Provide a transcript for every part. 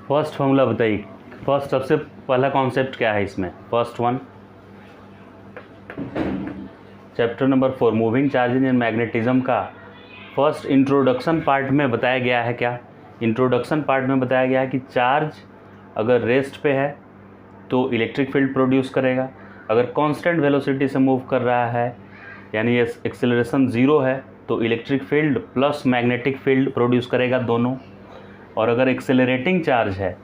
First formula बताइए। First सबसे पहला कॉन्सेप्ट क्या है इसमें? First one, chapter number 4 moving charges in magnetism का फर्स्ट इंट्रोडक्शन पार्ट में बताया गया है क्या? इंट्रोडक्शन पार्ट में बताया गया है कि चार्ज अगर रेस्ट पे है तो इलेक्ट्रिक फील्ड प्रोड्यूस करेगा, अगर कांस्टेंट वेलोसिटी से मूव कर रहा है यानी ये एक्सेलरेशन ज़ीरो है तो electric field plus magnetic field produce करेगा दोनों, और अगर एक्सेलरेटिंग चार्ज है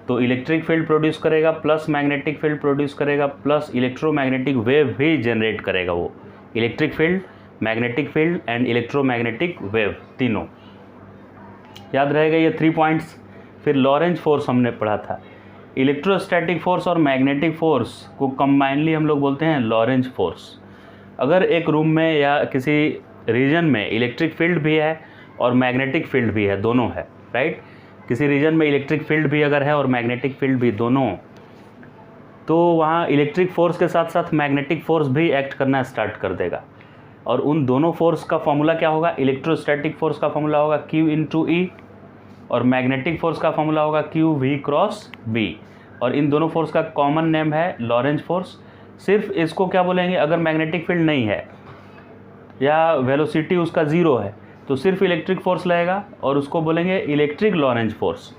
तो इलेक्ट्रिक फील्ड प्रोड्यूस करेगा प्लस मैग्नेटिक फील्ड प्रोड्यूस करेगा प्लस इलेक्ट्रोमैग्नेटिक वेव भी जनरेट करेगा। वो electric field, magnetic field and electromagnetic wave तीनों याद रहेगा ये 3 पॉइंट्स। फिर लॉरेंज फोर्स हमने पढ़ा था। इलेक्ट्रोस्टैटिक फोर्स और मैग्नेटिक फोर्स को कंबाइनली हम लोग बोलते हैं लॉरेंज फोर्स। अगर एक रूम में या किसी रीजन में इलेक्ट्रिक फील्ड भी है और मैग्नेटिक फील्ड भी है, दोनों है, राइट? किसी रीजन में इलेक्ट्रिक फील्ड भी अगर है और मैग्नेटिक फील्ड भी दोनों, तो वहाँ इलेक्ट्रिक फोर्स के साथ साथ मैग्नेटिक फोर्स भी एक्ट करना स्टार्ट कर देगा। और उन दोनों फोर्स का फॉर्मूला क्या होगा? इलेक्ट्रोस्टैटिक फोर्स का फॉर्मूला होगा Q/E और मैग्नेटिक फोर्स का फॉर्मूला होगा QV×B। और इन दोनों फोर्स का कॉमन नेम है लॉरेंज फोर्स। सिर्फ इसको क्या बोलेंगे, अगर मैग्नेटिक फील्ड नहीं है या वेलोसिटी उसका ज़ीरो है तो सिर्फ इलेक्ट्रिक फोर्स लगेगा और उसको बोलेंगे इलेक्ट्रिक लॉरेंज फोर्स।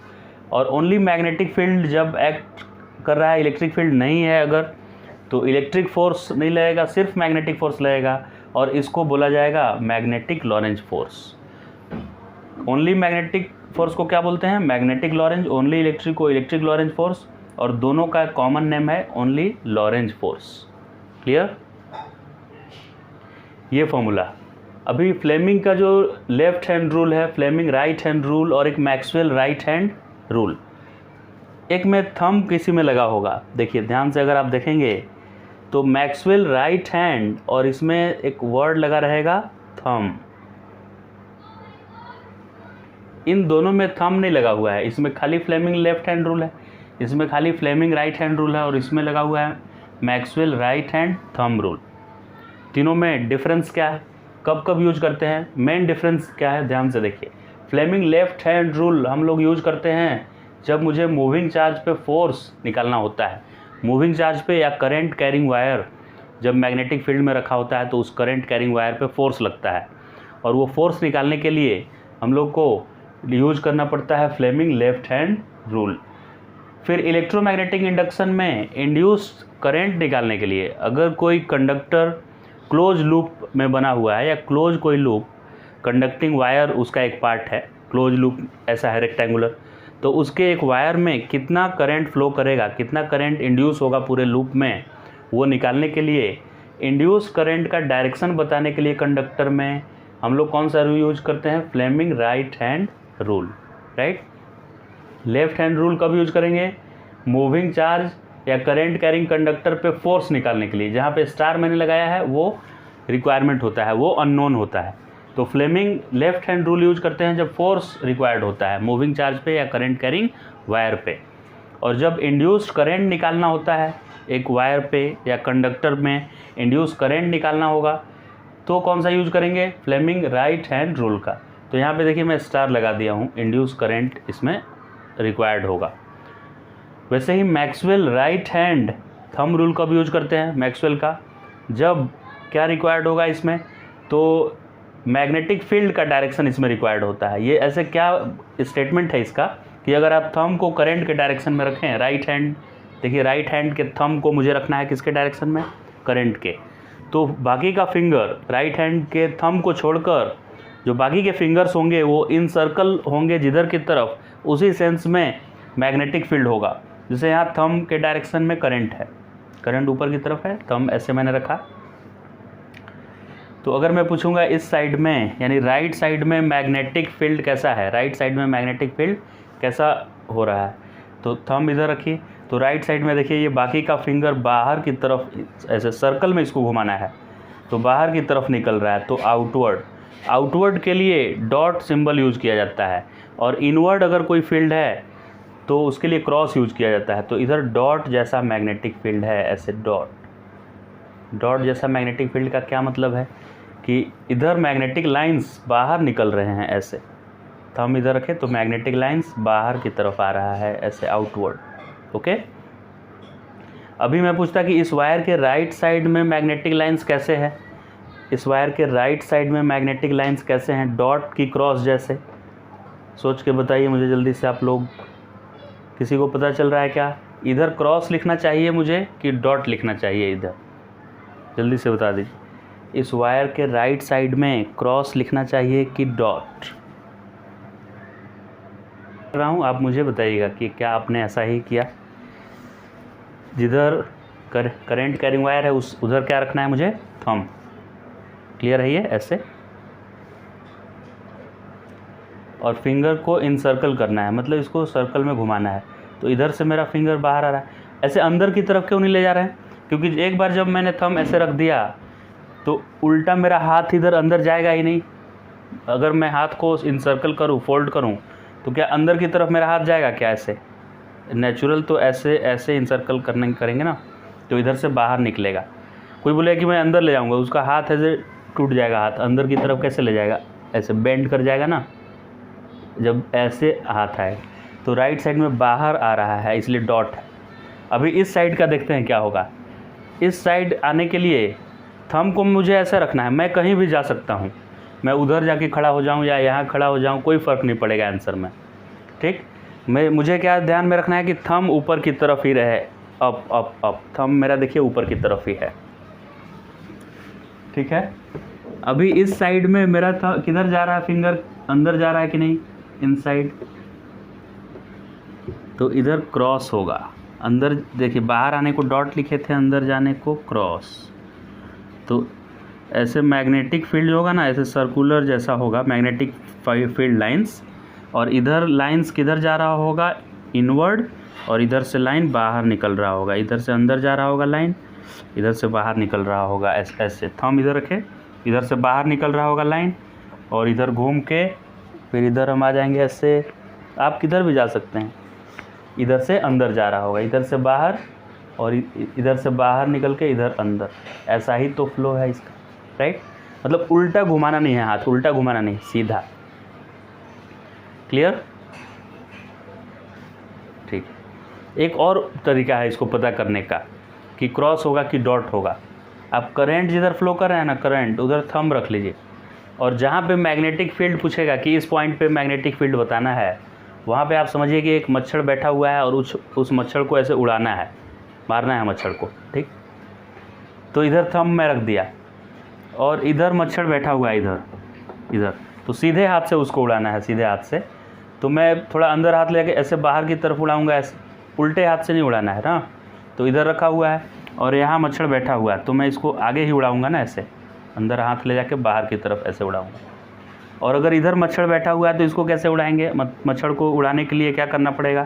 और ओनली मैग्नेटिक फील्ड जब एक्ट कर रहा है, इलेक्ट्रिक फील्ड नहीं है अगर, तो इलेक्ट्रिक फोर्स नहीं लगेगा, सिर्फ मैग्नेटिक फोर्स लगेगा और इसको बोला जाएगा magnetic Lorentz force. Only magnetic force को क्या बोलते हैं? Magnetic Lorentz. ओनली इलेक्ट्रिक को इलेक्ट्रिक लॉरेंज फोर्स, और दोनों का कॉमन नेम है ओनली लॉरेंज फोर्स। क्लियर? ये फॉर्मूला। अभी फ्लेमिंग का जो लेफ्ट हैंड रूल है, फ्लेमिंग राइट हैंड रूल और एक मैक्सवेल राइट हैंड रूल, एक में थंब किसी में लगा होगा, देखिए ध्यान से अगर आप देखेंगे तो मैक्सवेल राइट हैंड और इसमें एक वर्ड लगा रहेगा थंब। इन दोनों में थंब नहीं लगा हुआ है, इसमें खाली फ्लेमिंग लेफ्ट हैंड रूल है, इसमें खाली फ्लेमिंग राइट हैंड रूल है और इसमें लगा हुआ है Maxwell right hand thumb rule. तीनों में डिफरेंस क्या है, कब कब यूज करते हैं, मेन डिफरेंस क्या है, ध्यान से देखिए। फ्लेमिंग लेफ्ट हैंड रूल हम लोग यूज करते हैं जब मुझे मूविंग चार्ज पे फोर्स निकालना होता है। मूविंग चार्ज पे या करंट कैरिंग वायर जब मैग्नेटिक फील्ड में रखा होता है तो उस करंट कैरिंग वायर पे फोर्स लगता है और वो फोर्स निकालने के लिए हम लोग को यूज करना पड़ता है फ्लेमिंग लेफ्ट हैंड रूल। फिर इलेक्ट्रोमैग्नेटिक इंडक्शन में इंड्यूस्ड करंट निकालने के लिए अगर कोई कंडक्टर क्लोज लूप में बना हुआ है या क्लोज कोई लूप, कंडक्टिंग वायर उसका एक पार्ट है, क्लोज लूप ऐसा है रेक्टेंगुलर, तो उसके एक वायर में कितना करंट फ्लो करेगा, कितना करंट इंड्यूस होगा पूरे लूप में, वो निकालने के लिए इंड्यूस करंट का डायरेक्शन बताने के लिए कंडक्टर में हम लोग कौन सा रूल यूज करते हैं? Fleming right hand rule, right? Left hand rule कब यूज करेंगे? मूविंग चार्ज या करंट कैरिंग कंडक्टर पे फोर्स निकालने के लिए। जहाँ पे स्टार मैंने लगाया है वो रिक्वायरमेंट होता है, वो अननोन होता है, तो Fleming left hand rule use करते हैं जब फोर्स रिक्वायर्ड होता है मूविंग चार्ज पे या करंट कैरिंग वायर पे। और जब इंड्यूस्ड करंट निकालना होता है एक वायर पे या कंडक्टर में, इंड्यूस करंट निकालना होगा तो कौन सा यूज करेंगे? फ्लेमिंग राइट हैंड रूल का। तो यहाँ पे देखिए मैं स्टार लगा दिया हूँ, इंड्यूस करंट इसमें रिक्वायर्ड होगा। वैसे ही Maxwell right hand thumb rule कब यूज करते हैं? मैक्सवेल का जब क्या रिक्वायर्ड होगा इसमें? तो मैग्नेटिक फील्ड का डायरेक्शन इसमें रिक्वायर्ड होता है। ये ऐसे क्या स्टेटमेंट है इसका कि अगर आप थंब को करंट के डायरेक्शन में रखें, राइट हैंड, देखिए राइट हैंड के थंब को मुझे रखना है किसके डायरेक्शन में? करंट के। तो बाकी का फिंगर राइट हैंड के थंब को छोड़कर जो बाकी के फिंगर्स होंगे वो इन सर्कल होंगे जिधर की तरफ, उसी सेंस में मैग्नेटिक फील्ड होगा। जैसे यहाँ थंब के डायरेक्शन में करंट है, करंट ऊपर की तरफ है, थंब ऐसे मैंने रखा। तो अगर मैं पूछूंगा इस साइड में यानी राइट साइड में मैग्नेटिक फील्ड कैसा है, राइट साइड में मैग्नेटिक फील्ड कैसा हो रहा है, तो थंब इधर रखिए। तो राइट साइड में देखिए ये बाकी का फिंगर बाहर की तरफ ऐसे सर्कल में इसको घुमाना है तो बाहर की तरफ निकल रहा है, तो आउटवर्ड। आउटवर्ड के लिए डॉट सिंबल यूज़ किया जाता है और इनवर्ड अगर कोई फील्ड है तो उसके लिए क्रॉस यूज किया जाता है। तो इधर डॉट जैसा मैग्नेटिक फील्ड है, ऐसे डॉट जैसा मैग्नेटिक फील्ड का क्या मतलब है कि इधर मैग्नेटिक लाइंस बाहर निकल रहे हैं ऐसे, थंब इधर रखे तो मैग्नेटिक लाइंस बाहर की तरफ आ रहा है ऐसे आउटवर्ड, ओके। अभी मैं पूछता कि इस वायर के राइट साइड में मैग्नेटिक लाइंस कैसे है, इस वायर के राइट साइड में मैग्नेटिक लाइंस कैसे हैं, डॉट की क्रॉस जैसे। सोच के बताइए मुझे जल्दी से आप लोग, किसी को पता चल रहा है क्या? इधर क्रॉस लिखना चाहिए मुझे कि डॉट लिखना चाहिए इधर, जल्दी से बता दीजिए। इस वायर के राइट साइड में क्रॉस लिखना चाहिए कि डॉट? कर रहा हूँ, आप मुझे बताइएगा कि क्या आपने ऐसा ही किया। जिधर करंट कैरिंग वायर है उस उधर क्या रखना है मुझे? थंब। क्लियर है ये? ऐसे, और फिंगर को इनसर्कल करना है, मतलब इसको सर्कल में घुमाना है। तो इधर से मेरा फिंगर बाहर आ रहा है, ऐसे अंदर की तरफ क्यों नहीं ले जा रहे हैं? क्योंकि एक बार जब मैंने थंब ऐसे रख दिया तो उल्टा मेरा हाथ इधर अंदर जाएगा ही नहीं। अगर मैं हाथ को इनसर्कल करूँ, फोल्ड करूँ, तो क्या अंदर की तरफ मेरा हाथ जाएगा क्या? ऐसे नेचुरल तो ऐसे ऐसे इनसर्कल करेंगे ना, तो इधर से बाहर निकलेगा। कोई बोलेगा कि मैं अंदर ले जाऊँगा, उसका हाथ ऐसे टूट जाएगा, हाथ अंदर की तरफ कैसे ले जाएगा? ऐसे बेंड कर जाएगा ना। जब ऐसे हाथ आए तो राइट साइड में बाहर आ रहा है, इसलिए डॉट है। अभी इस साइड का देखते हैं क्या होगा। इस साइड आने के लिए थंब को मुझे ऐसे रखना है, मैं कहीं भी जा सकता हूँ, मैं उधर जाके खड़ा हो जाऊँ या यहाँ खड़ा हो जाऊँ, कोई फ़र्क नहीं पड़ेगा आंसर में, ठीक। मुझे क्या ध्यान में रखना है कि थंब ऊपर की तरफ ही रहे, अप अप अप। थंब मेरा देखिए ऊपर की तरफ ही है, ठीक है। अभी इस साइड में मेरा किधर जा रहा है फिंगर? अंदर जा रहा है कि नहीं? इनसाइड। तो इधर क्रॉस होगा, अंदर देखिए, बाहर आने को डॉट लिखे थे, अंदर जाने को क्रॉस। तो ऐसे मैग्नेटिक फील्ड होगा ना, ऐसे सर्कुलर जैसा होगा मैग्नेटिक फील्ड लाइंस, और इधर लाइंस किधर जा रहा होगा? इनवर्ड, और इधर से लाइन बाहर निकल रहा होगा, इधर से अंदर जा रहा होगा लाइन, इधर से बाहर निकल रहा होगा ऐसे। थंब इधर रखे, इधर से बाहर निकल रहा होगा लाइन, और इधर घूम के फिर इधर हम आ जाएंगे ऐसे। आप किधर भी जा सकते हैं, इधर से अंदर जा रहा होगा, इधर से बाहर, और इधर से बाहर निकल के इधर अंदर। ऐसा ही तो फ्लो है इसका, राइट। मतलब उल्टा घुमाना नहीं है, हाथ उल्टा घुमाना नहीं, सीधा। क्लियर? ठीक। एक और तरीका है इसको पता करने का कि क्रॉस होगा कि डॉट होगा। आप करंट जिधर फ्लो कर रहे हैं ना, करंट, उधर थंब रख लीजिए, और जहाँ पे मैग्नेटिक फील्ड पूछेगा कि इस पॉइंट पे मैग्नेटिक फील्ड बताना है, वहाँ पे आप समझिए कि एक मच्छर बैठा हुआ है और उस मच्छर को ऐसे उड़ाना है, मारना है मच्छर को, ठीक। तो इधर थंब मैं रख दिया, और इधर मच्छर बैठा हुआ है, इधर तो सीधे हाथ से उसको उड़ाना है, सीधे हाथ से। तो मैं थोड़ा अंदर हाथ लेके ऐसे बाहर की तरफ उड़ाऊँगा, ऐसे उल्टे हाथ से नहीं उड़ाना है ना। तो इधर रखा हुआ है और यहाँ मच्छर बैठा हुआ है, तो मैं इसको आगे ही उड़ाऊँगा ना, ऐसे अंदर हाथ ले जाके बाहर की तरफ ऐसे उड़ाऊँगा। और अगर इधर मच्छर बैठा हुआ है तो इसको कैसे उड़ाएंगे? मच्छर को उड़ाने के लिए क्या करना पड़ेगा?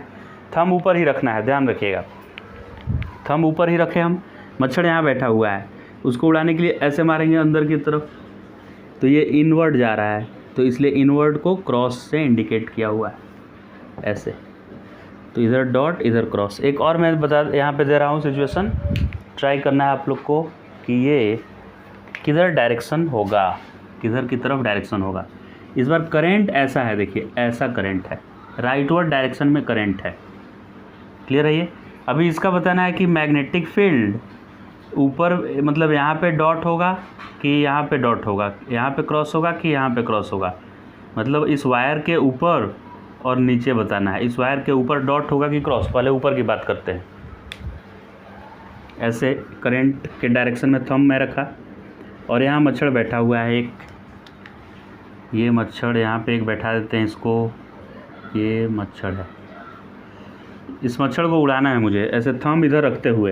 थंब ऊपर ही रखना है, ध्यान रखिएगा, थंब ऊपर ही रखें हम। मच्छर यहाँ बैठा हुआ है, उसको उड़ाने के लिए ऐसे मारेंगे अंदर की तरफ, तो ये इनवर्ड जा रहा है, तो इसलिए इनवर्ड को क्रॉस से इंडिकेट किया हुआ है ऐसे। तो इधर डॉट, इधर क्रॉस। एक और मैं यहाँ पे दे रहा हूँ सिचुएशन, ट्राई करना है आप लोग को कि ये किधर डायरेक्शन होगा, किधर की तरफ डायरेक्शन होगा। इस बार करंट ऐसा है, देखिए ऐसा करंट है, राइटवर्ड डायरेक्शन में करंट है। क्लियर है ये? अभी इसका बताना है कि मैग्नेटिक फील्ड ऊपर, मतलब यहाँ पे डॉट होगा कि यहाँ पे डॉट होगा, यहाँ पे क्रॉस होगा कि यहाँ पे क्रॉस होगा। मतलब इस वायर के ऊपर और नीचे बताना है, इस वायर के ऊपर डॉट होगा कि क्रॉस। पहले ऊपर की बात करते हैं। ऐसे करंट के डायरेक्शन में थंब मैं रखा, और यहाँ मच्छर बैठा हुआ है एक, ये मच्छर यहाँ पे एक बैठा देते हैं इसको, ये मच्छर है, इस मच्छर को उड़ाना है मुझे ऐसे थंब इधर रखते हुए।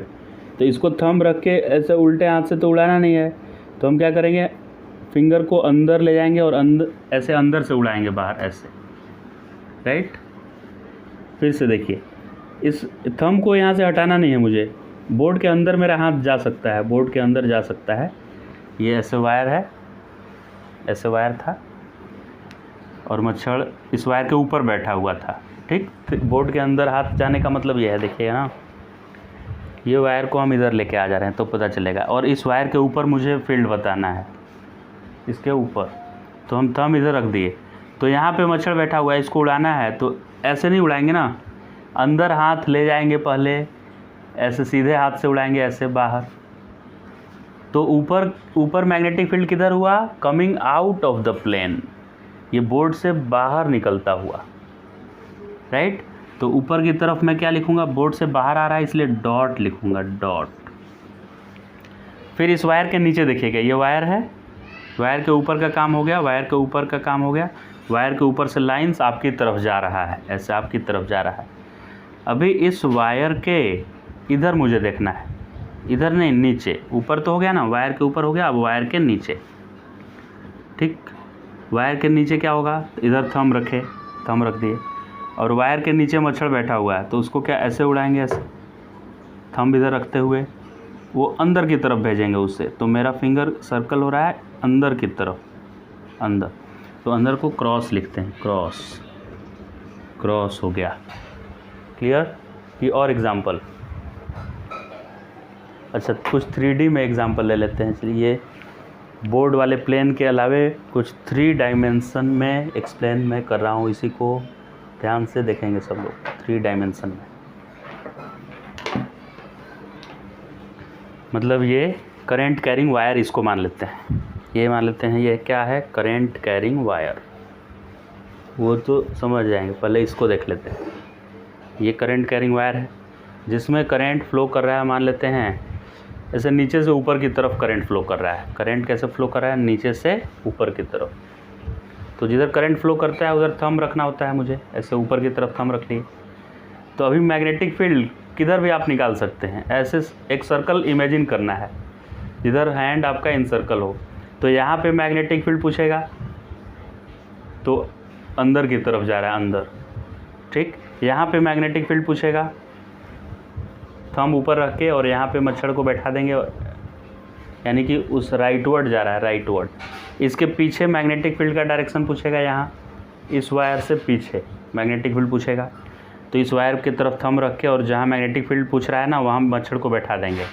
तो इसको थंब रख के ऐसे उल्टे हाथ से तो उड़ाना नहीं है, तो हम क्या करेंगे, फिंगर को अंदर ले जाएंगे और ऐसे अंदर से उड़ाएंगे बाहर ऐसे, राइट। फिर से देखिए, इस थंब को यहाँ से हटाना नहीं है मुझे, बोर्ड के अंदर मेरा हाथ जा सकता है, बोर्ड के अंदर जा सकता है। ये ऐसे वायर है, ऐसे वायर था, और मच्छर इस वायर के ऊपर बैठा हुआ था, ठीक। बोर्ड के अंदर हाथ जाने का मतलब ये है, देखिएगा ना, ये वायर को हम इधर लेके आ जा रहे हैं तो पता चलेगा। और इस वायर के ऊपर मुझे फील्ड बताना है, इसके ऊपर, तो हम थंब इधर रख दिए। तो यहाँ पे मच्छर बैठा हुआ है, इसको उड़ाना है तो ऐसे नहीं उड़ाएंगे ना, अंदर हाथ ले जाएंगे पहले, ऐसे सीधे हाथ से उड़ाएंगे, ऐसे बाहर। तो ऊपर मैग्नेटिक फील्ड किधर हुआ, coming out of the plane, ये बोर्ड से बाहर निकलता हुआ, राइट। तो ऊपर की तरफ मैं क्या लिखूंगा, बोर्ड से बाहर आ रहा है इसलिए डॉट लिखूंगा, डॉट। फिर इस वायर के नीचे देखिएगा, ये वायर है, वायर के ऊपर का काम हो गया, वायर के ऊपर का काम हो गया, वायर के ऊपर से लाइंस आपकी तरफ जा रहा है, ऐसे आपकी तरफ जा रहा है। अभी इस वायर के इधर मुझे देखना है, इधर नहीं, नीचे। ऊपर तो हो गया ना, वायर के ऊपर हो गया, अब वायर के नीचे, ठीक। वायर के नीचे क्या होगा, इधर थंब रखे, थंब रख दिए, और वायर के नीचे मच्छर बैठा हुआ है, तो उसको क्या ऐसे उड़ाएंगे, ऐसे थंब इधर रखते हुए वो अंदर की तरफ भेजेंगे उससे। तो मेरा फिंगर सर्कल हो रहा है अंदर की तरफ, अंदर, तो अंदर को क्रॉस लिखते हैं, क्रॉस, क्रॉस हो गया, क्लियर। ये और एग्जांपल, अच्छा कुछ 3D में एग्जांपल ले लेते हैं। चलिए, ये बोर्ड वाले प्लेन के अलावे कुछ 3 डायमेंशन में एक्सप्लेन मैं कर रहा हूँ, इसी को ध्यान से देखेंगे सब लोग। 3 डायमेंशन में मतलब ये करंट कैरिंग वायर, इसको मान लेते हैं, ये मान लेते हैं, ये क्या है, करंट कैरिंग वायर, वो तो समझ जाएंगे, पहले इसको देख लेते हैं। ये करंट कैरिंग वायर है जिसमें करंट फ्लो कर रहा है, मान लेते हैं ऐसे नीचे से ऊपर की तरफ करंट फ्लो कर रहा है। करंट कैसे फ्लो कर रहा है, नीचे से ऊपर की तरफ। तो जिधर करंट फ्लो करता है उधर थंब रखना होता है मुझे, ऐसे ऊपर की तरफ थंब रख लिए। तो अभी मैग्नेटिक फील्ड किधर भी आप निकाल सकते हैं, ऐसे एक सर्कल इमेजिन करना है जिधर हैंड आपका इनसर्कल हो। तो यहाँ पे मैग्नेटिक फील्ड पूछेगा तो अंदर की तरफ जा रहा है, अंदर, ठीक। यहाँ पे मैग्नेटिक फील्ड पूछेगा, थंब ऊपर रख के और यहाँ पे मच्छर को बैठा देंगे, यानी कि उस राइटवर्ड जा रहा है, राइटवर्ड। इसके पीछे मैग्नेटिक फील्ड का डायरेक्शन पूछेगा, यहाँ इस वायर से पीछे मैग्नेटिक फील्ड पूछेगा। तो इस वायर की तरफ थंब रख के और जहाँ मैग्नेटिक फील्ड पूछ रहा है ना, वहाँ मच्छर को बैठा देंगे।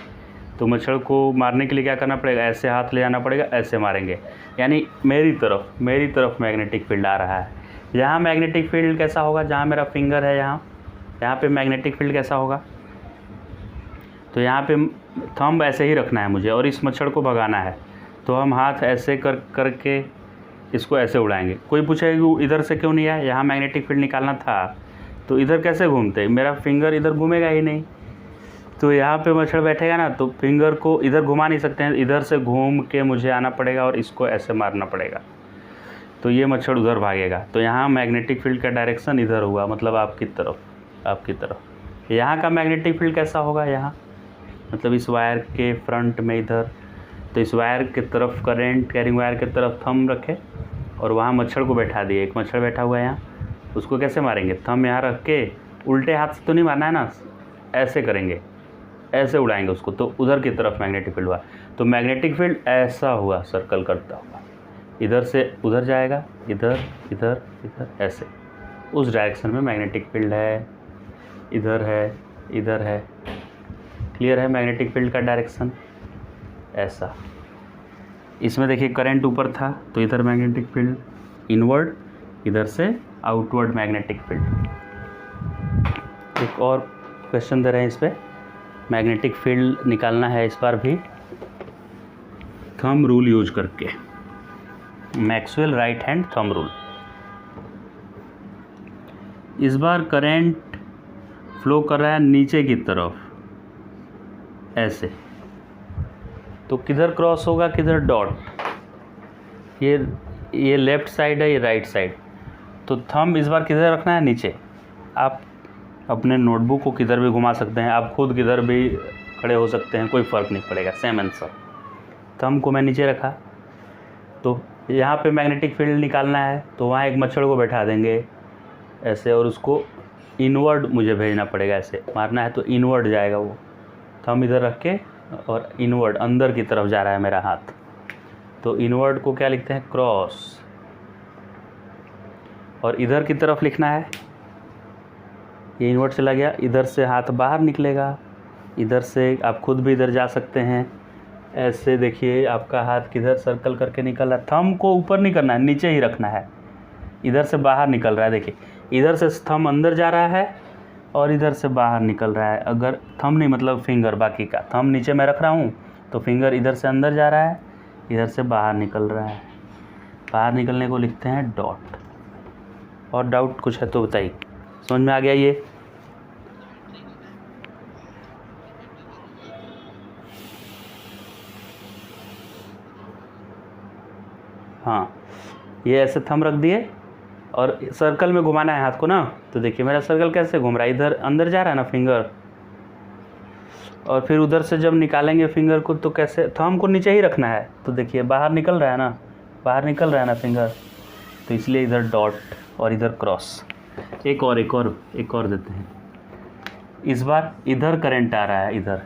तो मच्छर को मारने के लिए क्या करना पड़ेगा, ऐसे हाथ ले जाना पड़ेगा, ऐसे मारेंगे, यानी मेरी तरफ मैग्नेटिक फील्ड आ रहा है। यहाँ मैग्नेटिक फील्ड कैसा होगा, जहाँ मेरा फिंगर है, यहाँ पे मैग्नेटिक फील्ड कैसा होगा। तो यहाँ पे थंब ऐसे ही रखना है मुझे और इस मच्छर को भगाना है। तो हम हाथ ऐसे करके इसको ऐसे उड़ाएंगे। कोई पूछेगा कि इधर से क्यों नहीं आया, यहाँ मैग्नेटिक फील्ड निकालना था, तो इधर कैसे घूमते, मेरा फिंगर इधर घूमेगा ही नहीं। तो यहाँ पे मच्छर बैठेगा ना, तो फिंगर को इधर घुमा नहीं सकते हैं, इधर से घूम के मुझे आना पड़ेगा और इसको ऐसे मारना पड़ेगा, तो ये मच्छर उधर भागेगा। तो यहाँ मैग्नेटिक फील्ड का डायरेक्शन इधर हुआ, मतलब आपकी तरफ। यहाँ का मैग्नेटिक फील्ड कैसा होगा, यहाँ मतलब इस वायर के फ्रंट में इधर। तो इस वायर के तरफ, करंट कैरिंग वायर के तरफ थंब रखे और वहाँ मच्छर को बैठा दिए। एक मच्छर बैठा हुआ है यहाँ, उसको कैसे मारेंगे, थंब यहाँ रख के, उल्टे हाथ से तो नहीं मारना है ना, ऐसे करेंगे, ऐसे उड़ाएंगे उसको, तो उधर की तरफ मैग्नेटिक फील्ड हुआ। तो मैग्नेटिक फील्ड ऐसा हुआ, सर्कल करता हुआ, इधर से उधर जाएगा, इधर इधर इधर, ऐसे उस डायरेक्शन में मैग्नेटिक फील्ड है, इधर है, इधर है। क्लियर है मैग्नेटिक फील्ड का डायरेक्शन ऐसा। इसमें देखिए करंट ऊपर था तो इधर मैग्नेटिक फील्ड इनवर्ड, इधर से आउटवर्ड मैग्नेटिक फील्ड। एक और क्वेश्चन दे रहे हैं इस पर, मैग्नेटिक फील्ड निकालना है इस बार भी थंब रूल यूज करके, Maxwell right hand thumb rule. इस बार करंट फ्लो कर रहा है नीचे की तरफ ऐसे, तो किधर क्रॉस होगा, किधर डॉट, ये लेफ़्ट साइड है, ये राइट साइड। तो थंब इस बार किधर रखना है, नीचे। आप अपने नोटबुक को किधर भी घुमा सकते हैं, आप खुद किधर भी खड़े हो सकते हैं, कोई फ़र्क नहीं पड़ेगा, सेम आंसर। थंब को मैं नीचे रखा, तो यहाँ पे मैग्नेटिक फील्ड निकालना है, तो वहाँ एक मच्छर को बैठा देंगे ऐसे, और उसको इनवर्ड मुझे भेजना पड़ेगा, ऐसे मारना है तो इनवर्ड जाएगा वो। थंब इधर रख के और इनवर्ड, अंदर की तरफ जा रहा है मेरा हाथ, तो इनवर्ड को क्या लिखते हैं, क्रॉस। और इधर की तरफ लिखना है, ये इनवर्ड चला गया, इधर से हाथ बाहर निकलेगा, इधर से आप खुद भी इधर जा सकते हैं ऐसे। देखिए आपका हाथ किधर सर्कल करके निकल रहा है। थंब को ऊपर नहीं करना है, नीचे ही रखना है, इधर से बाहर निकल रहा है, देखिए इधर से थंब अंदर जा रहा है और इधर से बाहर निकल रहा है। अगर थंब नहीं मतलब फिंगर, बाकी का थंब नीचे मैं रख रहा हूँ तो फिंगर इधर से अंदर जा रहा है, इधर से बाहर निकल रहा है। बाहर निकलने को लिखते हैं डॉट। और डाउट कुछ है तो बताइए, समझ में आ गया ये? हाँ, ये ऐसे थंब रख दिए और सर्कल में घुमाना है हाथ को ना, तो देखिए मेरा सर्कल कैसे घूम रहा है, इधर अंदर जा रहा है ना फिंगर, और फिर उधर से जब निकालेंगे फिंगर को तो कैसे, थंब को नीचे ही रखना है, तो देखिए बाहर निकल रहा है ना, बाहर निकल रहा है ना फिंगर, तो इसलिए इधर डॉट और इधर क्रॉस। एक और देते हैं। इस बार इधर करंट आ रहा है इधर।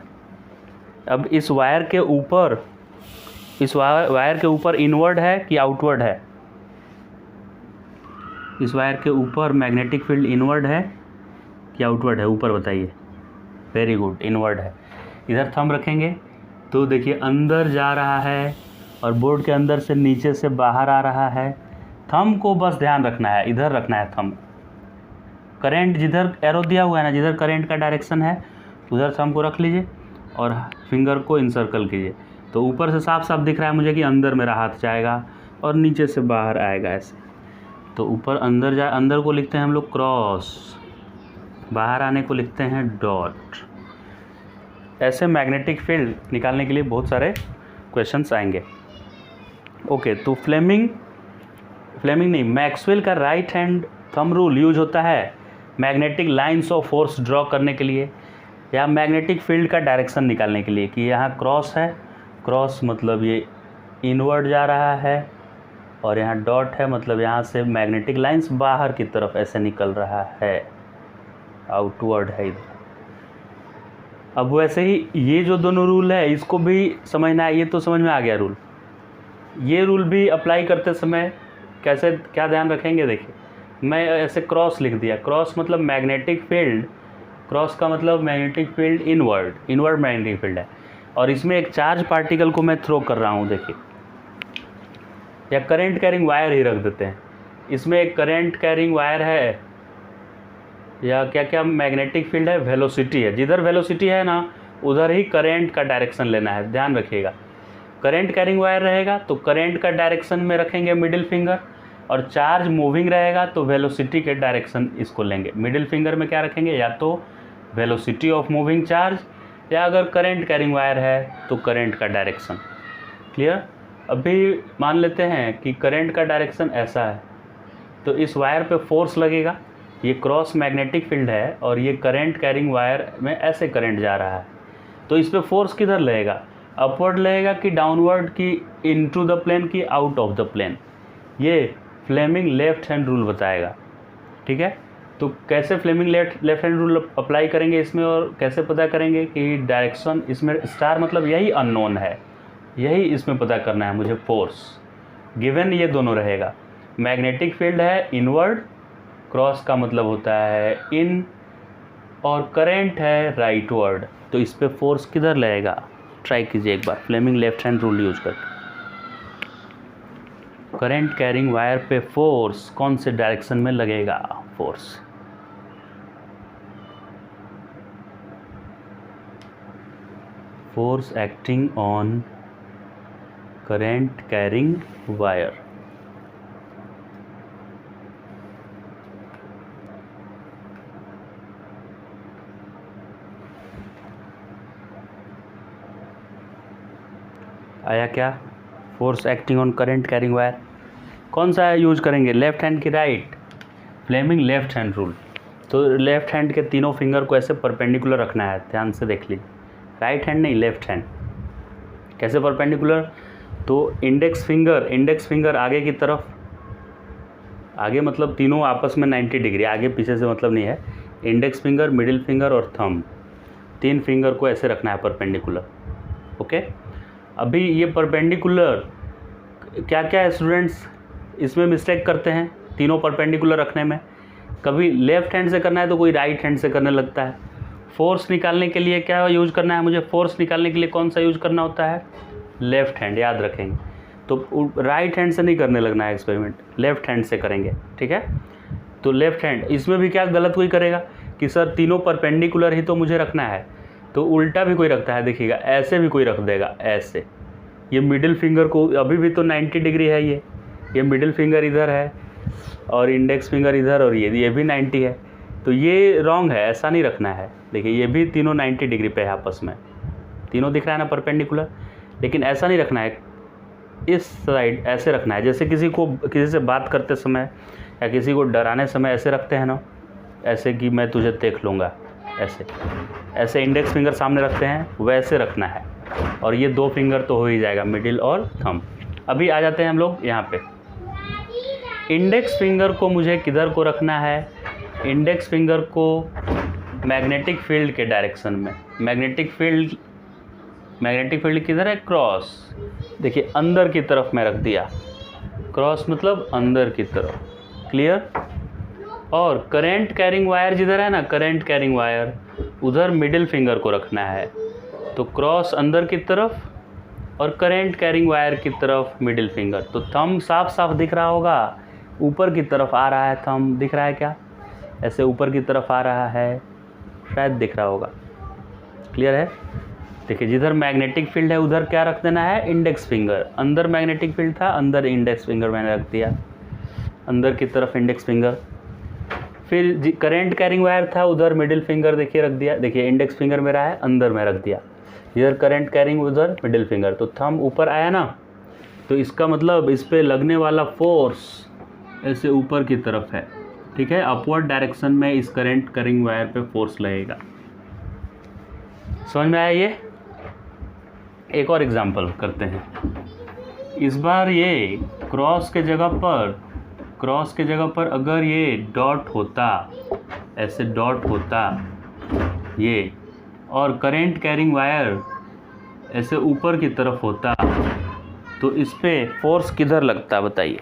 अब इस वायर के ऊपर इनवर्ड है कि आउटवर्ड है? इस वायर के ऊपर मैग्नेटिक फील्ड इनवर्ड है कि आउटवर्ड है? ऊपर बताइए। वेरी गुड, इनवर्ड है। इधर थंब रखेंगे तो देखिए अंदर जा रहा है और बोर्ड के अंदर से नीचे से बाहर आ रहा है। थंब को बस ध्यान रखना है, इधर रखना है थंब। करंट जिधर एरो दिया हुआ है ना, जिधर करंट का डायरेक्शन है उधर थंब को रख लीजिए और फिंगर को इनसर्कल कीजिए। तो ऊपर से साफ साफ दिख रहा है मुझे कि अंदर मेरा हाथ जाएगा और नीचे से बाहर आएगा ऐसे। तो ऊपर अंदर को लिखते हैं हम लोग क्रॉस, बाहर आने को लिखते हैं डॉट। ऐसे मैग्नेटिक फील्ड निकालने के लिए बहुत सारे क्वेश्चंस आएंगे। ओके, तो फ्लेमिंग नहीं, मैक्सवेल का right hand thumb rule use होता है magnetic lines of force draw करने के लिए या मैग्नेटिक फील्ड का डायरेक्शन निकालने के लिए। कि यहाँ क्रॉस है, क्रॉस मतलब ये इनवर्ड जा रहा है, और यहाँ डॉट है मतलब यहाँ से मैग्नेटिक लाइंस बाहर की तरफ ऐसे निकल रहा है, आउटवर्ड है इधर। अब वैसे ही ये जो दोनों रूल है इसको भी समझना है। ये तो समझ में आ गया रूल। ये रूल भी अप्लाई करते समय कैसे, क्या ध्यान रखेंगे? देखिए मैं ऐसे क्रॉस लिख दिया। क्रॉस मतलब मैग्नेटिक फील्ड, क्रॉस का मतलब magnetic field inward magnetic field है, और इसमें एक चार्ज पार्टिकल को मैं थ्रो कर रहा हूँ। देखिए, या करंट कैरिंग वायर ही रख देते हैं। इसमें एक करंट कैरिंग वायर है, या क्या क्या मैग्नेटिक फील्ड है, वेलोसिटी है। जिधर वेलोसिटी है ना उधर ही करंट का डायरेक्शन लेना है, ध्यान रखिएगा। करंट कैरिंग वायर रहेगा तो करंट का डायरेक्शन में रखेंगे मिडिल फिंगर, और चार्ज मूविंग रहेगा तो वेलोसिटी के डायरेक्शन इसको लेंगे। मिडिल फिंगर में क्या रखेंगे, या तो वेलोसिटी ऑफ मूविंग चार्ज, या अगर करंट कैरिंग वायर है तो करंट का डायरेक्शन। क्लियर? अभी मान लेते हैं कि करंट का डायरेक्शन ऐसा है, तो इस वायर पे फोर्स लगेगा। ये क्रॉस मैग्नेटिक फील्ड है और ये करंट कैरिंग वायर में ऐसे करंट जा रहा है, तो इस पे फोर्स किधर लगेगा? अपवर्ड लगेगा कि डाउनवर्ड, की इनटू द प्लेन की आउट ऑफ द प्लेन? ये फ्लेमिंग लेफ्ट हैंड रूल बताएगा। ठीक है, तो कैसे Fleming left hand rule apply करेंगे इसमें, और कैसे पता करेंगे कि डायरेक्शन, इसमें स्टार मतलब यही अननोन है, यही इसमें पता करना है मुझे। फोर्स गिवन ये दोनों रहेगा। मैग्नेटिक फील्ड है इनवर्ड, क्रॉस का मतलब होता है इन, और करंट है राइटवर्ड, तो इस पे फोर्स किधर लगेगा? ट्राई कीजिए एक बार Fleming left hand rule use करके। करंट कैरिंग वायर पे फोर्स कौन से डायरेक्शन में लगेगा? Force acting on current carrying wire. आया क्या? Force acting on current carrying wire कौन सा यूज करेंगे, लेफ्ट हैंड की right? Fleming left hand rule. तो लेफ्ट हैंड के तीनों फिंगर को ऐसे परपेंडिकुलर रखना है, ध्यान से देख लीजिए। राइट हैंड नहीं, लेफ्ट हैंड। कैसे परपेंडिकुलर? तो इंडेक्स फिंगर आगे की तरफ, आगे मतलब तीनों आपस में 90 डिग्री, आगे पीछे से मतलब नहीं है। इंडेक्स फिंगर, मिडिल फिंगर और थंब, तीन फिंगर को ऐसे रखना है परपेंडिकुलर। ओके, अभी ये परपेंडिकुलर क्या क्या स्टूडेंट्स इसमें मिस्टेक करते हैं तीनों परपेंडिकुलर रखने में? कभी लेफ्ट हैंड से करना है तो कोई राइट हैंड से करने लगता है। फोर्स निकालने के लिए क्या यूज करना है मुझे? फोर्स निकालने के लिए कौन सा यूज करना होता है? लेफ्ट हैंड, याद रखेंगे। तो राइट हैंड से नहीं करने लगना है एक्सपेरिमेंट, लेफ्ट हैंड से करेंगे, ठीक है। तो लेफ्ट हैंड, इसमें भी क्या गलत कोई करेगा कि सर तीनों परपेंडिकुलर ही तो मुझे रखना है, तो उल्टा भी कोई रखता है, देखिएगा ऐसे भी कोई रख देगा, ऐसे। ये मिडिल फिंगर को अभी भी तो 90 डिग्री है, ये मिडिल फिंगर इधर है और इंडेक्स फिंगर इधर, और ये भी 90 है, तो ये रॉन्ग है, ऐसा नहीं रखना है। देखिए ये भी तीनों 90 डिग्री पे है आपस में, तीनों दिख रहा है ना परपेंडिकुलर, लेकिन ऐसा नहीं रखना है, इस साइड ऐसे रखना है। जैसे किसी से बात करते समय या किसी को डराने समय ऐसे रखते हैं ना, ऐसे कि मैं तुझे देख लूँगा, ऐसे इंडेक्स फिंगर सामने रखते हैं, वैसे रखना है। और ये 2 फिंगर तो हो ही जाएगा, मिडिल और थंब। अभी आ जाते हैं हम लोग यहाँ पे, इंडेक्स फिंगर को मुझे किधर को रखना है, इंडेक्स फिंगर को मैग्नेटिक फील्ड के डायरेक्शन में। मैग्नेटिक फील्ड किधर है, क्रॉस, देखिए अंदर की तरफ मैं रख दिया, क्रॉस मतलब अंदर की तरफ, क्लियर। और करंट कैरिंग वायर जिधर है ना, करंट कैरिंग वायर, उधर मिडिल फिंगर को रखना है। तो क्रॉस अंदर की तरफ और करंट कैरिंग वायर की तरफ मिडिल फिंगर। तो थंब साफ साफ दिख रहा होगा, ऊपर की तरफ आ रहा है थंब, दिख रहा है क्या, ऐसे ऊपर की तरफ आ रहा है, शायद दिख रहा होगा, क्लियर है। देखिए जिधर मैग्नेटिक फील्ड है उधर क्या रख देना है, इंडेक्स फिंगर। अंदर मैग्नेटिक फील्ड था, अंदर इंडेक्स फिंगर मैंने रख दिया, अंदर की तरफ इंडेक्स फिंगर। फिर करंट कैरिंग वायर था, उधर मिडिल फिंगर देखिए रख दिया, देखिए इंडेक्स फिंगर मेरा है, अंदर में रख दिया, इधर करंट कैरिंग, उधर मिडिल फिंगर। तो थंब ऊपर आया ना, तो इसका मतलब इस पर लगने वाला फोर्स ऐसे ऊपर की तरफ है, ठीक है, अपवर्ड डायरेक्शन में इस करंट कैरिंग वायर पे फोर्स लगेगा। समझ में आया ये। एक और एग्जांपल करते हैं, इस बार ये क्रॉस के जगह पर अगर ये डॉट होता, ऐसे डॉट होता ये, और करंट कैरिंग वायर ऐसे ऊपर की तरफ होता, तो इस पे फोर्स किधर लगता बताइए।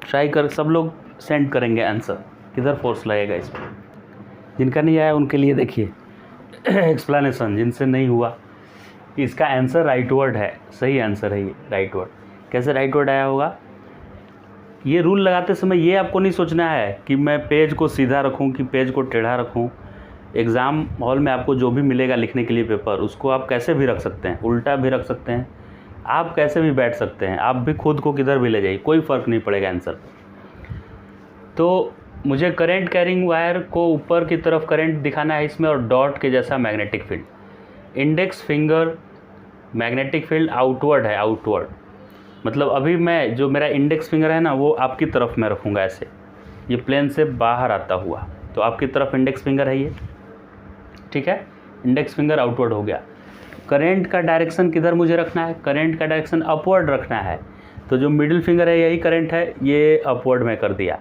ट्राई कर, सब लोग सेंड करेंगे आंसर, किधर फोर्स लगेगा इस पर। जिनका नहीं आया उनके लिए देखिए एक्सप्लेनेशन, जिनसे नहीं हुआ इसका आंसर राइट वर्ड है, सही आंसर है ये राइट वर्ड। कैसे राइट वर्ड आया होगा, ये रूल लगाते समय ये आपको नहीं सोचना है कि मैं पेज को सीधा रखूं कि पेज को टेढ़ा रखूं। एग्ज़ाम हॉल में आपको जो भी मिलेगा लिखने के लिए पेपर, उसको आप कैसे भी रख सकते हैं, उल्टा भी रख सकते हैं, आप कैसे भी बैठ सकते हैं, आप भी खुद को किधर भी ले जाइए, कोई फ़र्क नहीं पड़ेगा आंसर। तो मुझे करंट कैरिंग वायर को ऊपर की तरफ करंट दिखाना है इसमें, और डॉट के जैसा magnetic field. Index finger magnetic field outward है, आउटवर्ड मतलब अभी मैं जो मेरा इंडेक्स फिंगर है ना, वो आपकी तरफ मैं रखूँगा ऐसे, ये प्लेन से बाहर आता हुआ, तो आपकी तरफ इंडेक्स फिंगर है ये, ठीक है, इंडेक्स फिंगर आउटवर्ड हो गया। करंट का डायरेक्शन किधर मुझे रखना है, करंट का डायरेक्शन अपवर्ड रखना है, तो जो मिडिल फिंगर है यही करंट है, ये अपवर्ड में कर दिया।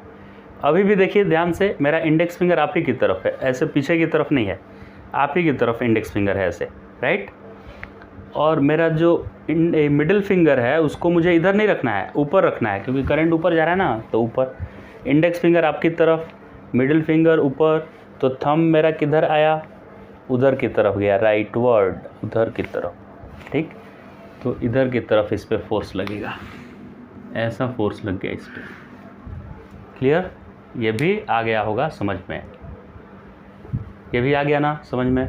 अभी भी देखिए ध्यान से, मेरा इंडेक्स फिंगर आप ही की तरफ है, ऐसे पीछे की तरफ नहीं है, आप ही की तरफ इंडेक्स फिंगर है ऐसे, राइट। और मेरा जो मिडिल फिंगर है उसको मुझे इधर नहीं रखना है, ऊपर रखना है, क्योंकि करंट ऊपर जा रहा है ना, तो ऊपर। इंडेक्स फिंगर आपकी तरफ, मिडिल फिंगर ऊपर, तो थंब मेरा किधर आया, उधर की तरफ गया, राइट वर्ड, उधर की तरफ, ठीक। तो इधर की तरफ इस पर फोर्स लगेगा, ऐसा फोर्स लग गया इस पर, क्लियर। ये भी आ गया होगा समझ में, ये भी आ गया ना समझ में।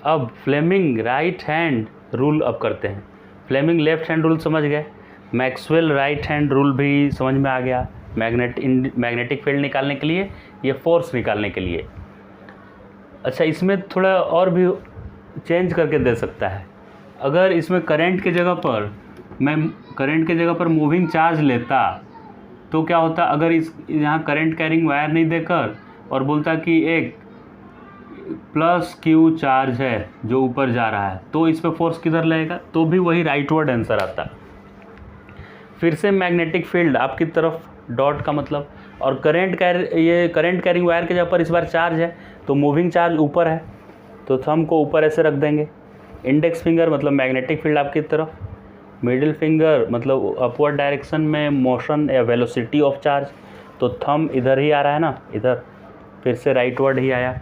अब फ्लेमिंग राइट हैंड रूल अब करते हैं। फ्लेमिंग लेफ्ट हैंड रूल समझ गए, मैक्सवेल राइट हैंड रूल भी समझ में आ गया, मैग्नेटिक फील्ड निकालने के लिए, ये फोर्स निकालने के लिए। अच्छा, इसमें थोड़ा और भी चेंज करके दे सकता है। अगर इसमें करंट के जगह पर मूविंग चार्ज लेता तो क्या होता, अगर यहाँ करंट कैरिंग वायर नहीं देकर और बोलता कि एक प्लस क्यू चार्ज है जो ऊपर जा रहा है, तो इस पर फोर्स किधर लगेगा, तो भी वही राइट वर्ड आंसर आता। फिर से मैग्नेटिक फील्ड आपकी तरफ, डॉट का मतलब, और करंट कैरिंग वायर के जगह पर इस बार चार्ज है, तो मूविंग चार्ज ऊपर है, तो थंब को ऊपर ऐसे रख देंगे। इंडेक्स फिंगर मतलब मैग्नेटिक फील्ड आपकी तरफ, मिडिल फिंगर मतलब अपवर्ड डायरेक्शन में मोशन या वेलोसिटी ऑफ चार्ज, तो थंब इधर ही आ रहा है ना, इधर, फिर से राइट वर्ड ही आया।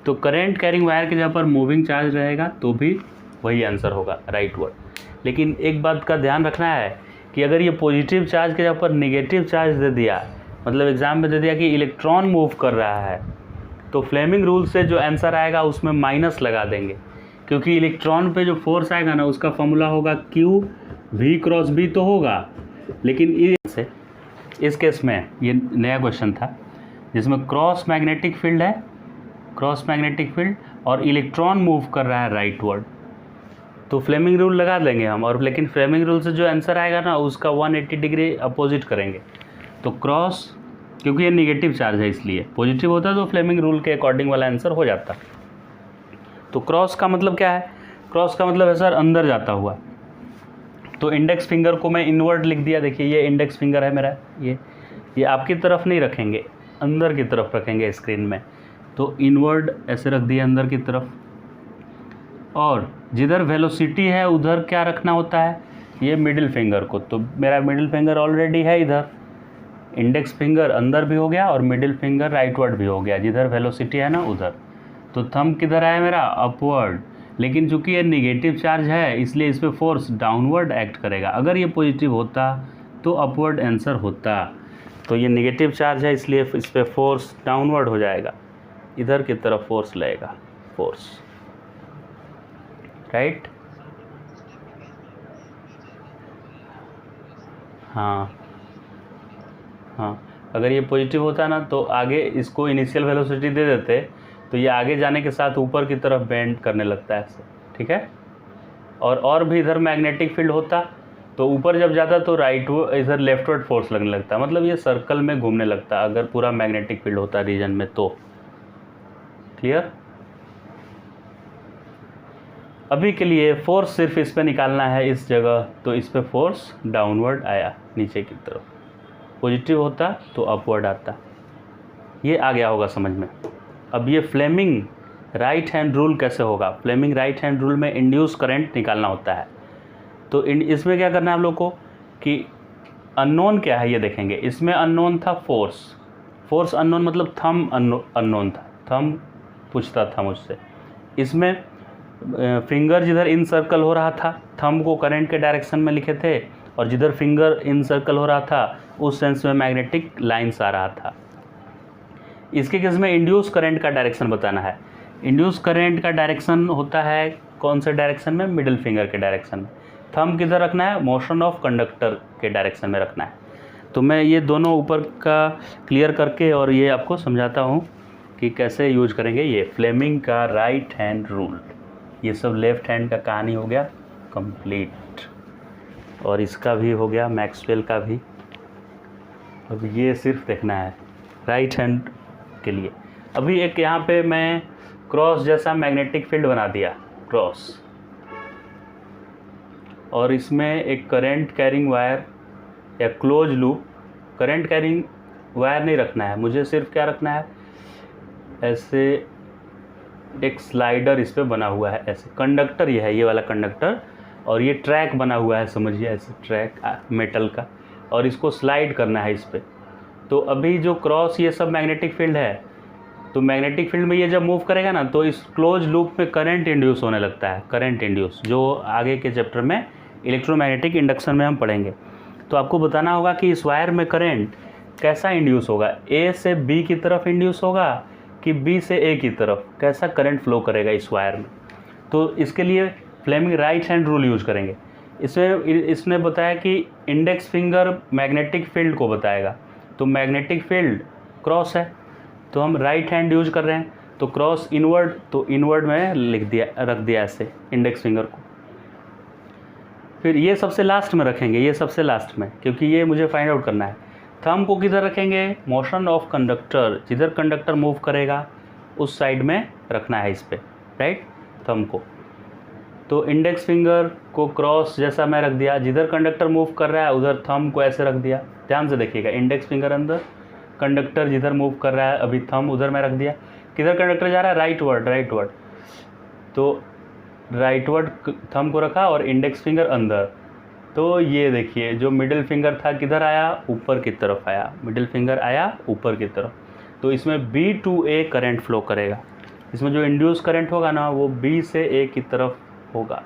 तो करंट कैरिंग वायर के जगह पर मूविंग चार्ज रहेगा तो भी वही आंसर होगा, राइट वर्ड। लेकिन एक बात का ध्यान रखना है कि अगर ये पॉजिटिव चार्ज के जगह पर नेगेटिव चार्ज दे दिया, मतलब एग्जाम में दे दिया कि इलेक्ट्रॉन मूव कर रहा है, तो फ्लेमिंग रूल से जो आंसर आएगा उसमें माइनस लगा देंगे, क्योंकि इलेक्ट्रॉन पे जो फोर्स आएगा ना उसका फॉर्मूला होगा Q V क्रॉस B तो होगा, लेकिन इस केस में ये नया क्वेश्चन था जिसमें क्रॉस मैग्नेटिक फील्ड है, क्रॉस मैग्नेटिक फील्ड और इलेक्ट्रॉन मूव कर रहा है राइटवर्ड, तो फ्लेमिंग रूल लगा देंगे हम, और लेकिन फ्लेमिंग रूल से जो आंसर आएगा ना उसका 180 डिग्री अपोजिट करेंगे। तो क्रॉस, क्योंकि ये निगेटिव चार्ज है इसलिए, पॉजिटिव होता तो फ्लेमिंग रूल के अकॉर्डिंग वाला आंसर हो जाता। तो क्रॉस का मतलब क्या है? क्रॉस का मतलब है सर अंदर जाता हुआ। तो इंडेक्स फिंगर को मैं इनवर्ड लिख दिया। देखिए ये इंडेक्स फिंगर है मेरा, ये आपकी तरफ नहीं रखेंगे, अंदर की तरफ रखेंगे स्क्रीन में, तो इनवर्ड ऐसे रख दिया अंदर की तरफ। और जिधर वेलोसिटी है उधर क्या रखना होता है? ये मिडिल फिंगर को, तो मेरा मिडिल फिंगर ऑलरेडी है इधर, इंडेक्स फिंगर अंदर भी हो गया और मिडिल फिंगर राइटवर्ड भी हो गया, जिधर वेलोसिटी है ना उधर। तो थंब किधर आया मेरा? अपवर्ड, लेकिन चूंकि ये निगेटिव चार्ज है इसलिए इस पर फोर्स डाउनवर्ड एक्ट करेगा। अगर ये पॉजिटिव होता तो अपवर्ड आंसर होता, तो ये निगेटिव चार्ज है इसलिए इस पर फोर्स डाउनवर्ड हो जाएगा, इधर की तरफ फोर्स लगेगा, फोर्स, राइट। हाँ, अगर ये पॉजिटिव होता ना तो आगे इसको इनिशियल वेलोसिटी दे देते, तो ये आगे जाने के साथ ऊपर की तरफ बेंड करने लगता है ऐसे, ठीक है। और भी इधर मैग्नेटिक फील्ड होता तो ऊपर जब जाता तो इधर लेफ्टवर्ड फोर्स लगने लगता, मतलब ये सर्कल में घूमने लगता अगर पूरा मैग्नेटिक फील्ड होता रीजन में। तो क्लियर? अभी के लिए फोर्स सिर्फ इस पे निकालना है इस जगह, तो इस पे फोर्स डाउनवर्ड आया नीचे की तरफ, पॉजिटिव होता तो अपवर्ड आता। ये आ गया होगा समझ में। अब ये फ्लेमिंग राइट हैंड रूल कैसे होगा? फ्लेमिंग राइट हैंड रूल में इंड्यूस करंट निकालना होता है। तो इसमें क्या करना है आप लोग को कि अननोन क्या है ये देखेंगे। इसमें अननोन था फोर्स अननोन, मतलब थंब अननोन था, थंब पूछता था मुझसे। इसमें फिंगर जिधर इन सर्कल हो रहा था, थंब को करंट के डायरेक्शन में लिखे थे, और जिधर फिंगर इन सर्कल हो रहा था उस सेंस में मैग्नेटिक लाइन्स आ रहा था। इसके केस में इंड्यूस करंट का डायरेक्शन बताना है। इंड्यूस करंट का डायरेक्शन होता है कौन से डायरेक्शन में? मिडिल फिंगर के डायरेक्शन में। थंब किधर रखना है? मोशन ऑफ कंडक्टर के डायरेक्शन में रखना है। तो मैं ये दोनों ऊपर का क्लियर करके और ये आपको समझाता हूँ कि कैसे यूज करेंगे ये फ्लेमिंग का राइट हैंड रूल। ये सब लेफ्ट हैंड का कहानी हो गया कंप्लीट, और इसका भी हो गया, मैक्सवेल का भी। अब ये सिर्फ देखना है राइट हैंड के लिए। अभी एक यहाँ पे मैं क्रॉस जैसा मैग्नेटिक फील्ड बना दिया, क्रॉस, और इसमें एक करंट कैरिंग वायर या close loop, current carrying wire नहीं रखना है मुझे, सिर्फ क्या रखना है, ऐसे एक स्लाइडर इस पे बना हुआ है, ऐसे कंडक्टर ये है, ये वाला कंडक्टर, और ये ट्रैक बना हुआ है, समझिए ऐसे ट्रैक मेटल का, और इसको स्लाइड करना है इस पे। तो अभी जो क्रॉस ये सब मैग्नेटिक फील्ड है, तो मैग्नेटिक फील्ड में ये जब मूव करेगा ना तो इस क्लोज लूप में करंट इंड्यूस होने लगता है, करंट इंड्यूस, जो आगे के चैप्टर में इलेक्ट्रोमैग्नेटिक इंडक्शन में हम पढ़ेंगे। तो आपको बताना होगा कि इस वायर में करंट कैसा इंड्यूस होगा, ए से बी की तरफ इंड्यूस होगा कि बी से ए की तरफ, कैसा करंट फ्लो करेगा इस वायर में। तो इसके लिए Fleming right hand rule use करेंगे। इसने बताया कि इंडेक्स फिंगर मैग्नेटिक फील्ड को बताएगा, तो मैग्नेटिक फील्ड क्रॉस है तो हम राइट हैंड यूज कर रहे हैं, तो क्रॉस इनवर्ड, तो इनवर्ड में रख दिया ऐसे इंडेक्स फिंगर को। फिर ये सबसे लास्ट में रखेंगे, ये सबसे लास्ट में, क्योंकि ये मुझे फाइंड आउट करना है। थंब को किधर रखेंगे? मोशन ऑफ कंडक्टर, जिधर कंडक्टर मूव करेगा उस साइड में रखना है इस पर, राइट, थंब को। तो इंडेक्स फिंगर को क्रॉस जैसा मैं रख दिया, जिधर कंडक्टर मूव कर रहा है उधर थंब को ऐसे रख दिया। ध्यान से देखिएगा, इंडेक्स फिंगर अंदर, कंडक्टर जिधर मूव कर रहा है अभी थंब उधर मैं रख दिया। किधर कंडक्टर जा रहा है? राइटवर्ड, तो राइटवर्ड थंब को रखा और इंडेक्स फिंगर अंदर। तो ये देखिए जो मिडिल फिंगर था किधर आया? ऊपर की तरफ आया, मिडिल फिंगर आया ऊपर की तरफ। तो इसमें B to A current flow करेगा। इसमें जो इंड्यूस करंट होगा ना वो B से A की तरफ होगा,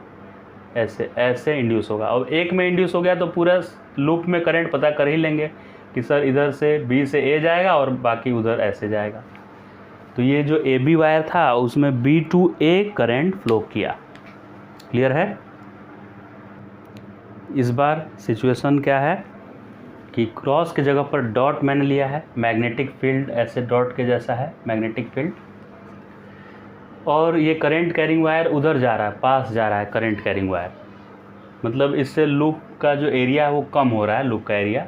ऐसे ऐसे इंड्यूस होगा। अब एक में इंड्यूस हो गया तो पूरा लूप में करंट पता कर ही लेंगे कि सर इधर से बी से ए जाएगा और बाकी उधर ऐसे जाएगा। तो ये जो ए बी वायर था उसमें B to A current flow किया। क्लियर है? इस बार सिचुएशन क्या है कि क्रॉस की जगह पर डॉट मैंने लिया है, मैग्नेटिक फील्ड ऐसे डॉट के जैसा है मैग्नेटिक फील्ड, और ये करंट कैरिंग वायर उधर जा रहा है, पास जा रहा है करंट कैरिंग वायर, मतलब इससे लूप का जो एरिया है वो कम हो रहा है, लूप का एरिया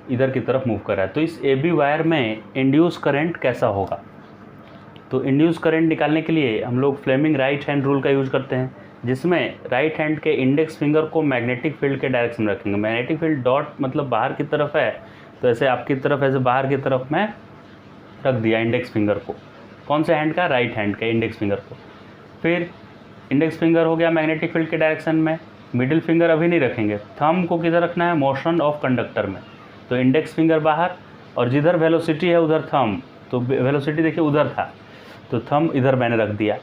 इधर की तरफ मूव कर रहा है। तो इस ए बी वायर में इंड्यूस करंट कैसा होगा? तो इंड्यूस करंट निकालने के लिए हम लोग फ्लेमिंग राइट हैंड रूल का यूज करते हैं, जिसमें राइट हैंड के इंडेक्स फिंगर को मैग्नेटिक फील्ड के डायरेक्शन में रखेंगे। मैग्नेटिक फील्ड डॉट मतलब बाहर की तरफ है, तो ऐसे आपकी तरफ ऐसे बाहर की तरफ में रख दिया इंडेक्स फिंगर को। कौन से हैंड का? राइट हैंड के इंडेक्स फिंगर को। फिर इंडेक्स फिंगर हो गया मैग्नेटिक फील्ड के डायरेक्शन में, मिडिल फिंगर अभी नहीं रखेंगे, थंब को किधर रखना है? मोशन ऑफ कंडक्टर में। तो इंडेक्स फिंगर बाहर और जिधर वेलोसिटी है उधर थंब, तो वेलोसिटी देखिए उधर था तो थंब इधर मैंने रख दिया।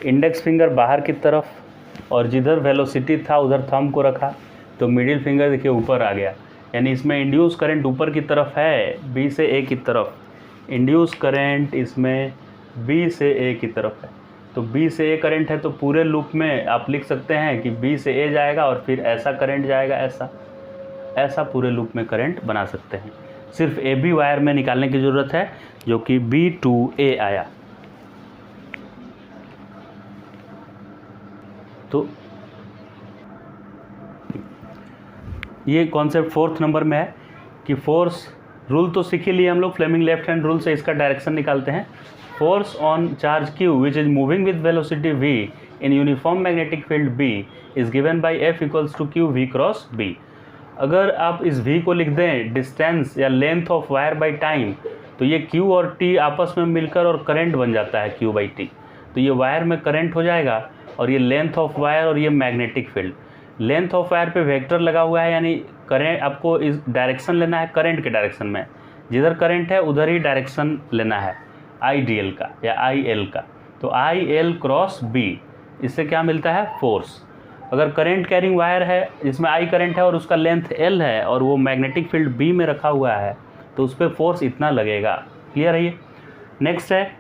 इंडेक्स फिंगर बाहर की तरफ और जिधर वेलोसिटी था उधर थंब को रखा, तो मिडिल फिंगर देखिए ऊपर आ गया, यानी इसमें इंड्यूस करंट ऊपर की तरफ है, बी से ए की तरफ। इंड्यूस करंट इसमें बी से ए की तरफ है, तो बी से ए करंट है तो पूरे लूप में आप लिख सकते हैं कि बी से ए जाएगा और फिर ऐसा करंट जाएगा, ऐसा ऐसा पूरे लूप में करंट बना सकते हैं। सिर्फ ए बी वायर में निकालने की ज़रूरत है, जो कि बी टू ए आया। तो ये कॉन्सेप्ट 4th नंबर में है कि फोर्स रूल तो सीख ही लिए हम लोग, फ्लेमिंग लेफ्ट हैंड रूल से इसका डायरेक्शन निकालते हैं। Force on charge Q which is moving with velocity V in uniform magnetic field B is given by F equals to Q V cross B। अगर आप इस V को लिख दें डिस्टेंस या length of wire by time, तो ये Q और T आपस में मिलकर और करंट बन जाता है Q बाई T। तो ये वायर में करंट हो जाएगा और ये लेंथ ऑफ वायर और ये magnetic field. Length of wire पे वेक्टर लगा हुआ है, यानी करंट आपको इस डायरेक्शन लेना है करंट के डायरेक्शन में, जिधर करंट है उधर ही डायरेक्शन लेना है IDL का या IL का। तो IL क्रॉस B, इससे क्या मिलता है? फोर्स। अगर करंट कैरिंग वायर है जिसमें I करंट है और उसका लेंथ L है और वो मैग्नेटिक फील्ड B में रखा हुआ है, तो उस पर फोर्स इतना लगेगा। क्लियर है ये? नेक्स्ट है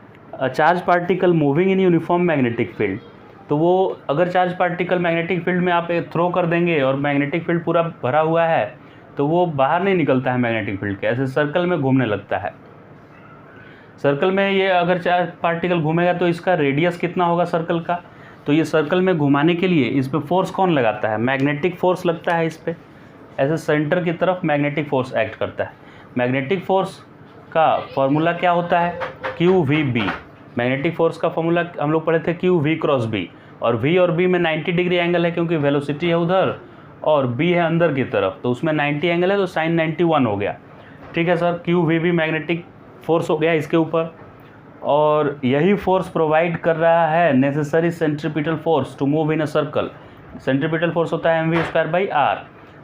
charge particle moving in uniform magnetic field. तो वो अगर चार्ज पार्टिकल मैग्नेटिक फील्ड में आप थ्रो कर देंगे और मैग्नेटिक फील्ड पूरा भरा हुआ है, तो वो बाहर नहीं निकलता है मैग्नेटिक फील्ड के, ऐसे सर्कल में घूमने लगता है। सर्कल में ये अगर चार्ज पार्टिकल घूमेगा तो इसका रेडियस कितना होगा सर्कल का? तो ये सर्कल में घुमाने के लिए इस पर फोर्स कौन लगाता है? मैग्नेटिक फोर्स लगता है इस पर, ऐसे सेंटर की तरफ मैग्नेटिक फोर्स एक्ट करता है। मैग्नेटिक फोर्स का फॉर्मूला क्या होता है? QVB। मैग्नेटिक फोर्स का फॉर्मूला हम लोग पढ़े थे QV क्रॉस B, और V और B में 90 डिग्री एंगल है क्योंकि वेलोसिटी है उधर और B है अंदर की तरफ, तो उसमें 90 एंगल है तो साइन 91 हो गया। ठीक है सर, QVB मैग्नेटिक फोर्स हो गया इसके ऊपर, और यही फोर्स प्रोवाइड कर रहा है necessary centripetal force to move in a circle. Centripetal force होता है mv²/r।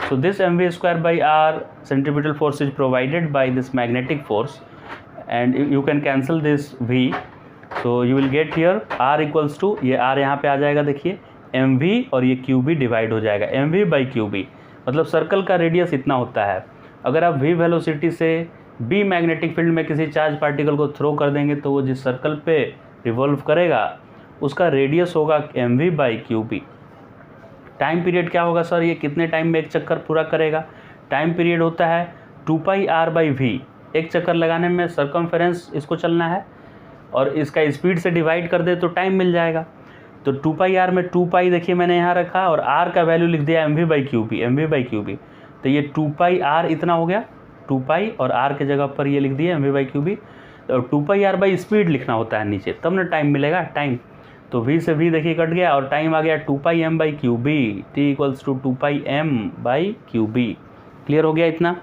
So this mv²/r centripetal force is provided by this magnetic force, and you can cancel this v, so you will get here r equals to, ये r यहाँ पे आ जाएगा देखिए, mv और ये qb divide हो जाएगा mv/qb, मतलब सर्कल का रेडियस इतना होता है। अगर आप v वेलोसिटी से b मैग्नेटिक फील्ड में किसी चार्ज पार्टिकल को थ्रो कर देंगे तो वो जिस सर्कल पे रिवॉल्व करेगा उसका रेडियस होगा mv/qb। टाइम पीरियड क्या होगा सर? ये कितने टाइम में एक चक्कर पूरा करेगा? टाइम पीरियड होता है 2πr/v। एक चक्कर लगाने में सर्कमफेरेंस इसको चलना है और इसका स्पीड से डिवाइड कर दे तो टाइम मिल जाएगा। तो 2πr में 2π देखिए मैंने यहाँ रखा और r का वैल्यू लिख दिया mv/qb। तो ये 2πr इतना हो गया, 2π और r के जगह पर ये लिख दिया mv/qb। और 2πr स्पीड लिखना होता है नीचे, तब ना टाइम मिलेगा टाइम। तो v से v देखिए कट गया और टाइम आ गया 2πm/qb, t equals to 2πm/qb। Clear हो गया इतना?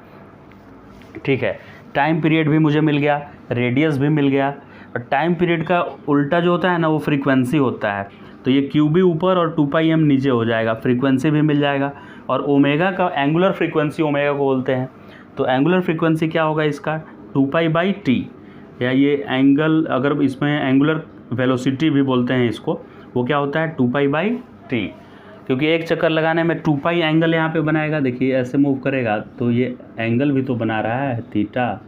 ठीक है, टाइम पीरियड भी मुझे मिल गया, रेडियस भी मिल गया, और टाइम पीरियड का उल्टा जो होता है ना वो फ्रीक्वेंसी होता है। तो ये qb ऊपर और 2πm नीचे हो जाएगा, फ्रीक्वेंसी भी मिल जाएगा। और ओमेगा का एंगुलर फ्रीक्वेंसी ओमेगा को बोलते हैं, तो एंगुलर फ्रीक्वेंसी क्या होगा इसका? 2π/t, या ये एंगल अगर इसमें एंगुलर वेलोसिटी भी बोलते हैं इसको, वो क्या होता है? 2π/t, क्योंकि एक चक्कर लगाने में 2 पाई एंगल यहाँ पे बनाएगा। देखिए ऐसे मूव करेगा तो ये एंगल भी तो बना रहा है थीटा,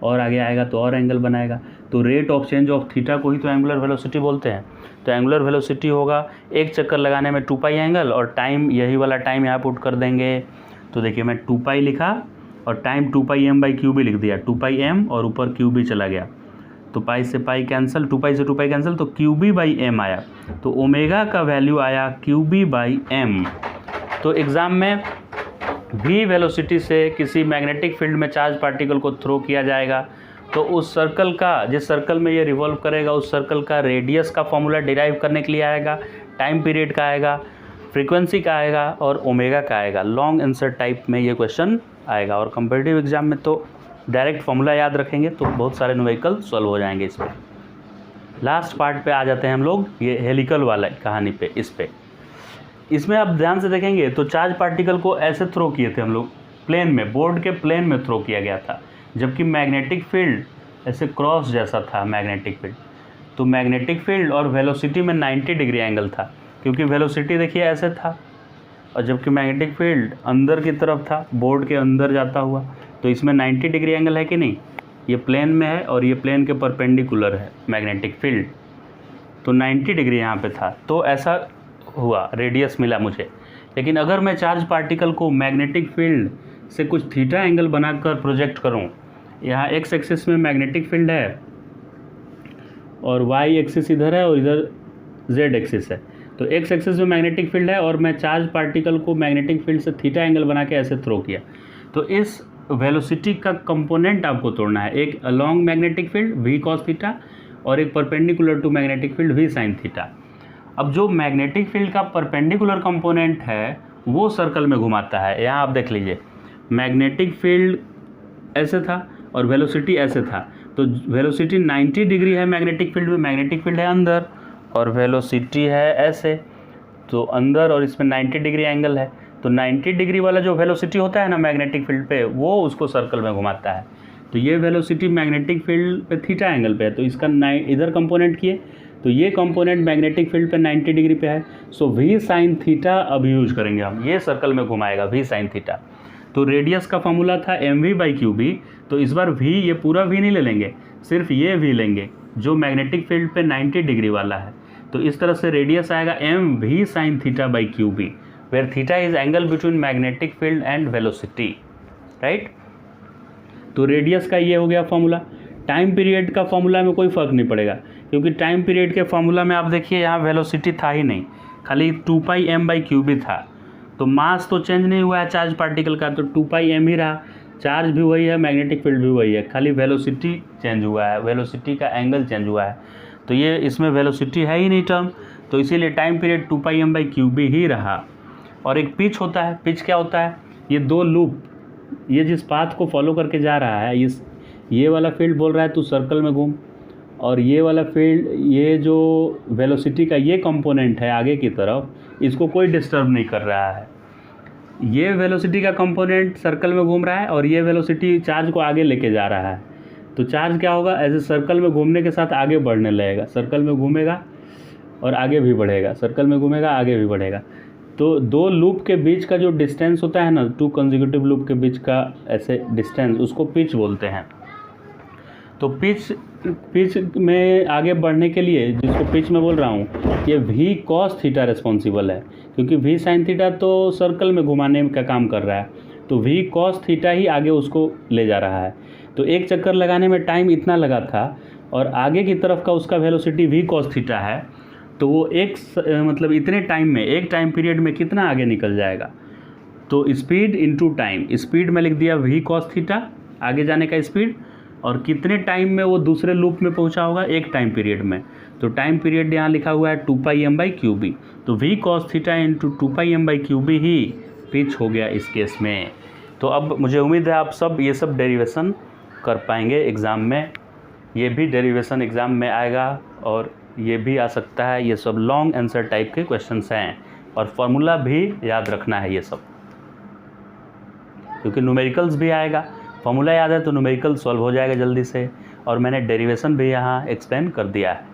और आगे आएगा तो और एंगल बनाएगा। तो rate of change of theta को ही तो एंगुलर वेलोसिटी बोलते हैं। तो एंगुलर वेलोसिटी होगा एक चक्कर लगाने में 2 पाई एंगल, और टाइम यही वाला टाइम यहाँ पुट कर देंगे। तो देखिए मैं 2 पाई लिखा और time 2 pi M by q भी लिख दिया, 2 पाई एम और ऊपर क्यू भी चला गया। तो पाई से पाई कैंसिल, 2 पाई से 2 पाई कैंसिल, तो क्यू बी बाई एम आया। तो ओमेगा का वैल्यू आया क्यू बी बाई एम। तो एग्ज़ाम में भी वेलोसिटी से किसी मैग्नेटिक फील्ड में चार्ज पार्टिकल को थ्रो किया जाएगा तो उस सर्कल का, जिस सर्कल में ये रिवॉल्व करेगा उस सर्कल का रेडियस का फॉर्मूला डिराइव करने के लिए आएगा, टाइम पीरियड का आएगा, फ्रीक्वेंसी का आएगा और ओमेगा का आएगा। लॉन्ग आंसर टाइप में ये क्वेश्चन आएगा। और कंपेटिटिव एग्जाम में तो डायरेक्ट फॉर्मूला याद रखेंगे तो बहुत सारे न्यूमेरिकल सॉल्व हो जाएंगे इस पर। लास्ट पार्ट पे आ जाते हैं हम लोग, ये हेलिकल वाला कहानी पे। इसमें आप ध्यान से देखेंगे तो चार्ज पार्टिकल को ऐसे थ्रो किए थे हम लोग, प्लेन में, बोर्ड के प्लेन में थ्रो किया गया था, जबकि मैग्नेटिक फील्ड ऐसे क्रॉस जैसा था मैग्नेटिक फील्ड। तो मैग्नेटिक फील्ड और वेलोसिटी में 90 डिग्री एंगल था, क्योंकि वेलोसिटी देखिए ऐसे था और जबकि मैग्नेटिक फील्ड अंदर की तरफ था, बोर्ड के अंदर जाता हुआ। तो इसमें 90 डिग्री एंगल है कि नहीं, ये प्लेन में है और ये प्लेन के परपेंडिकुलर है मैग्नेटिक फील्ड, तो 90 डिग्री यहाँ पे था। तो ऐसा हुआ, रेडियस मिला मुझे। लेकिन अगर मैं चार्ज पार्टिकल को मैग्नेटिक फील्ड से कुछ थीटा एंगल बनाकर प्रोजेक्ट करूँ, यहाँ एक्स एक्सिस में मैग्नेटिक फील्ड है और वाई एक्सिस इधर है और इधर जेड एक्सिस है। तो एक्स एक्सिस में मैग्नेटिक फील्ड है और मैं चार्ज पार्टिकल को मैग्नेटिक फील्ड से थीटा एंगल बना के ऐसे थ्रो किया, तो इस वेलोसिटी का कंपोनेंट आपको तोड़ना है। एक along magnetic field v cos theta और एक perpendicular to magnetic field v sine theta. अब जो मैग्नेटिक फील्ड का परपेंडिकुलर कंपोनेंट है वो सर्कल में घुमाता है। यहाँ आप देख लीजिए, मैग्नेटिक फील्ड ऐसे था और वेलोसिटी ऐसे था। तो वेलोसिटी 90 डिग्री है मैग्नेटिक फील्ड में, मैग्नेटिक फील्ड है अंदर और वेलोसिटी है ऐसे, तो अंदर और इसमें 90 डिग्री एंगल है। तो 90 डिग्री वाला जो वेलोसिटी होता है ना मैग्नेटिक फील्ड पे, वो उसको सर्कल में घुमाता है। तो ये वेलोसिटी मैग्नेटिक फील्ड पे थीटा एंगल पे है, तो इसका इधर कंपोनेंट किए तो ये कंपोनेंट मैग्नेटिक फील्ड पे 90 डिग्री पे है। सो वी साइन थीटा अब यूज करेंगे हम, ये सर्कल में घुमाएगा वी साइन थीटा। तो रेडियस का फॉर्मूला था m v by Q b, तो इस बार वी, ये पूरा वी नहीं ले लेंगे, सिर्फ ये वी लेंगे जो मैग्नेटिक फील्ड पे 90 डिग्री वाला है। तो इस तरह से रेडियस आएगा m v sine theta by Q b, where theta is angle between magnetic field and velocity, right. तो रेडियस का ये हो गया फॉर्मूला। टाइम पीरियड का फॉर्मूला में कोई फ़र्क नहीं पड़ेगा, क्योंकि टाइम पीरियड के फॉर्मूला में आप देखिए यहाँ वेलोसिटी था ही नहीं, खाली 2 pi M by Q B था। तो मास तो चेंज नहीं हुआ है चार्ज पार्टिकल का, तो 2 पाई एम ही रहा, चार्ज भी वही है, मैग्नेटिक फील्ड भी वही है, खाली वेलोसिटी चेंज हुआ है, वेलोसिटी का एंगल चेंज हुआ है। तो ये इसमें वेलोसिटी है ही नहीं टर्म, तो इसीलिए time period 2 pi M by Q B ही रहा। और एक पिच होता है, पिच क्या होता है, ये दो लूप, ये जिस पाथ को फॉलो करके जा रहा है, ये वाला फील्ड बोल रहा है तू सर्कल में घूम, और ये वाला फील्ड, ये जो वेलोसिटी का ये कंपोनेंट है आगे की तरफ, इसको कोई डिस्टर्ब नहीं कर रहा है। ये वेलोसिटी का कंपोनेंट सर्कल में घूम रहा है और ये वेलोसिटी चार्ज को आगे लेके जा रहा है। तो चार्ज क्या होगा, ऐसे सर्कल में घूमने के साथ आगे बढ़ने लगेगा, सर्कल में घूमेगा और आगे भी बढ़ेगा, सर्कल में घूमेगा आगे भी बढ़ेगा। तो दो लूप के बीच का जो डिस्टेंस होता है ना, 2 कंसेक्यूटिव लूप के बीच का ऐसे डिस्टेंस, उसको पिच बोलते हैं। तो पिच में आगे बढ़ने के लिए, जिसको पिच में बोल रहा हूँ, ये वी कॉस थीटा रिस्पॉन्सिबल है, क्योंकि वी साइन थीटा तो सर्कल में घुमाने का काम कर रहा है, तो वी कॉस थीटा ही आगे उसको ले जा रहा है। तो एक चक्कर लगाने में टाइम इतना लगा था और आगे की तरफ का उसका वेलोसिटी वी कॉस थीटा है, तो वो मतलब इतने टाइम में, एक टाइम पीरियड में कितना आगे निकल जाएगा। तो स्पीड इनटू टाइम, स्पीड में लिख दिया वी कॉस थीटा, आगे जाने का स्पीड, और कितने टाइम में वो दूसरे लूप में पहुंचा होगा, एक टाइम पीरियड में। तो टाइम पीरियड यहाँ लिखा हुआ है 2 pi M by Q b, तो v cos theta into 2 pi M by Q B ही पिच हो गया इस केस में। तो अब मुझे उम्मीद है आप सब ये सब डेरिवेशन कर पाएंगे एग्ज़ाम में। ये भी डेरिवेशन एग्ज़ाम में आएगा और ये भी आ सकता है। ये सब लॉन्ग आंसर टाइप के क्वेश्चंस हैं और फार्मूला भी याद रखना है ये सब, क्योंकि न्यूमेरिकल्स भी आएगा। फार्मूला याद है तो न्यूमेरिकल सॉल्व हो जाएगा जल्दी से, और मैंने डेरिवेशन भी यहाँ एक्सप्लेन कर दिया है।